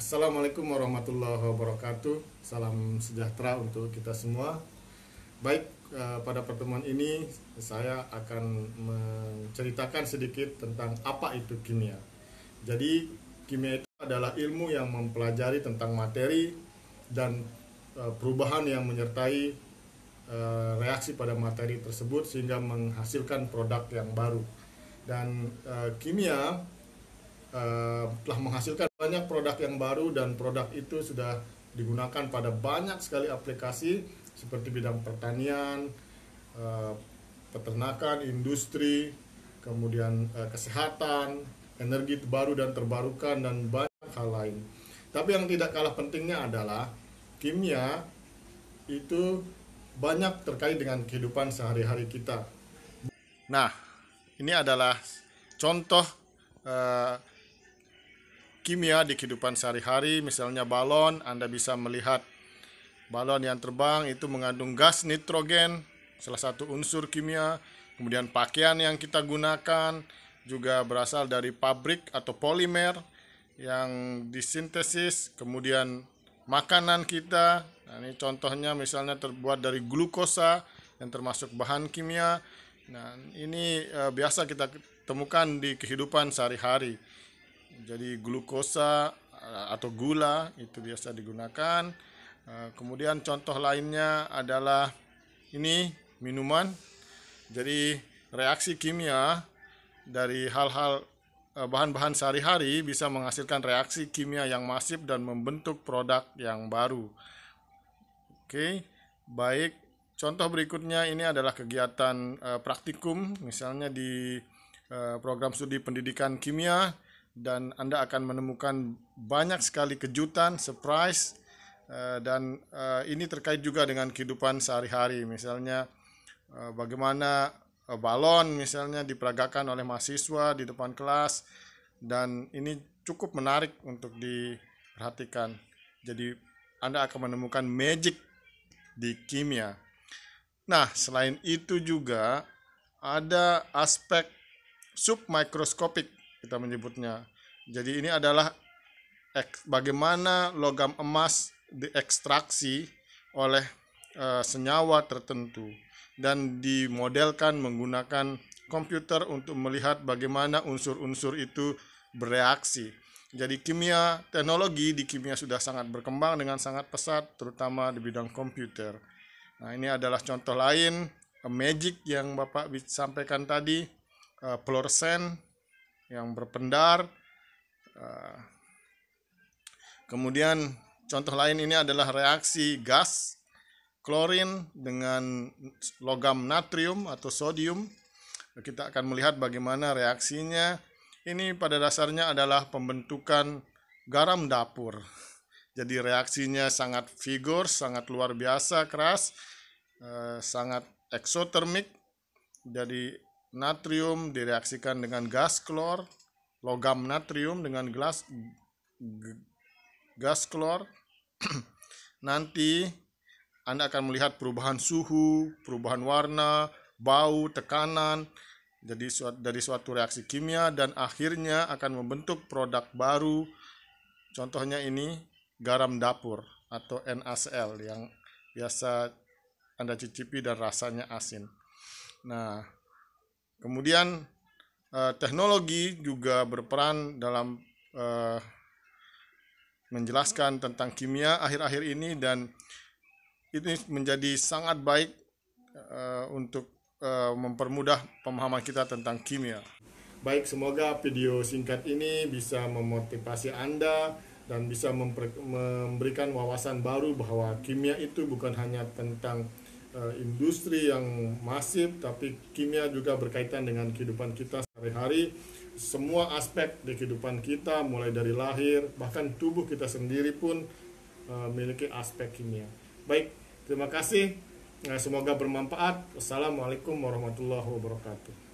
Assalamualaikum warahmatullahi wabarakatuh. Salam sejahtera untuk kita semua. Baik, pada pertemuan ini saya akan menceritakan sedikit tentang apa itu kimia. Jadi, kimia itu adalah ilmu yang mempelajari tentang materi dan perubahan yang menyertai reaksi pada materi tersebut sehingga menghasilkan produk yang baru. Dan kimia telah menghasilkan banyak produk yang baru, dan produk itu sudah digunakan pada banyak sekali aplikasi seperti bidang pertanian, peternakan, industri, kemudian kesehatan, energi baru dan terbarukan, dan banyak hal lain. Tapi yang tidak kalah pentingnya adalah kimia itu banyak terkait dengan kehidupan sehari-hari kita. Nah, ini adalah contoh kimia di kehidupan sehari-hari. Misalnya balon, Anda bisa melihat balon yang terbang itu mengandung gas nitrogen, salah satu unsur kimia. Kemudian pakaian yang kita gunakan juga berasal dari pabrik atau polimer yang disintesis. Kemudian makanan kita, nah ini contohnya misalnya terbuat dari glukosa yang termasuk bahan kimia. Nah, ini biasa kita temukan di kehidupan sehari-hari. Jadi glukosa atau gula itu biasa digunakan. Kemudian contoh lainnya adalah ini minuman. Jadi reaksi kimia dari hal-hal bahan-bahan sehari-hari bisa menghasilkan reaksi kimia yang masif dan membentuk produk yang baru. Oke, baik. Contoh berikutnya ini adalah kegiatan praktikum, misalnya di program studi pendidikan kimia, dan Anda akan menemukan banyak sekali kejutan, surprise, dan ini terkait juga dengan kehidupan sehari-hari. Misalnya bagaimana balon misalnya diperagakan oleh mahasiswa di depan kelas, dan ini cukup menarik untuk diperhatikan. Jadi Anda akan menemukan magic di kimia. Nah, selain itu juga ada aspek submikroskopik, kita menyebutnya. Jadi ini adalah bagaimana logam emas diekstraksi oleh senyawa tertentu dan dimodelkan menggunakan komputer untuk melihat bagaimana unsur-unsur itu bereaksi. Jadi teknologi di kimia sudah sangat berkembang dengan sangat pesat, terutama di bidang komputer. Nah, ini adalah contoh lain magic yang Bapak sampaikan tadi, fluoresen yang berpendar. Kemudian contoh lain ini adalah reaksi gas klorin dengan logam natrium atau sodium. Kita akan melihat bagaimana reaksinya. Ini pada dasarnya adalah pembentukan garam dapur. Jadi reaksinya sangat vigor, sangat luar biasa keras, sangat eksotermik. Jadi natrium direaksikan dengan gas klor, logam natrium dengan gas klor. Nanti Anda akan melihat perubahan suhu, perubahan warna, bau, tekanan. Jadi dari suatu reaksi kimia, dan akhirnya akan membentuk produk baru. Contohnya ini garam dapur atau NaCl yang biasa Anda cicipi dan rasanya asin. Nah, kemudian teknologi juga berperan dalam menjelaskan tentang kimia akhir-akhir ini, dan ini menjadi sangat baik untuk mempermudah pemahaman kita tentang kimia. Baik, semoga video singkat ini bisa memotivasi Anda dan bisa memberikan wawasan baru bahwa kimia itu bukan hanya tentang industri yang masif, tapi kimia juga berkaitan dengan kehidupan kita sehari-hari. Semua aspek di kehidupan kita, mulai dari lahir, bahkan tubuh kita sendiri pun memiliki aspek kimia. Baik, terima kasih. Semoga bermanfaat. Wassalamualaikum warahmatullahi wabarakatuh.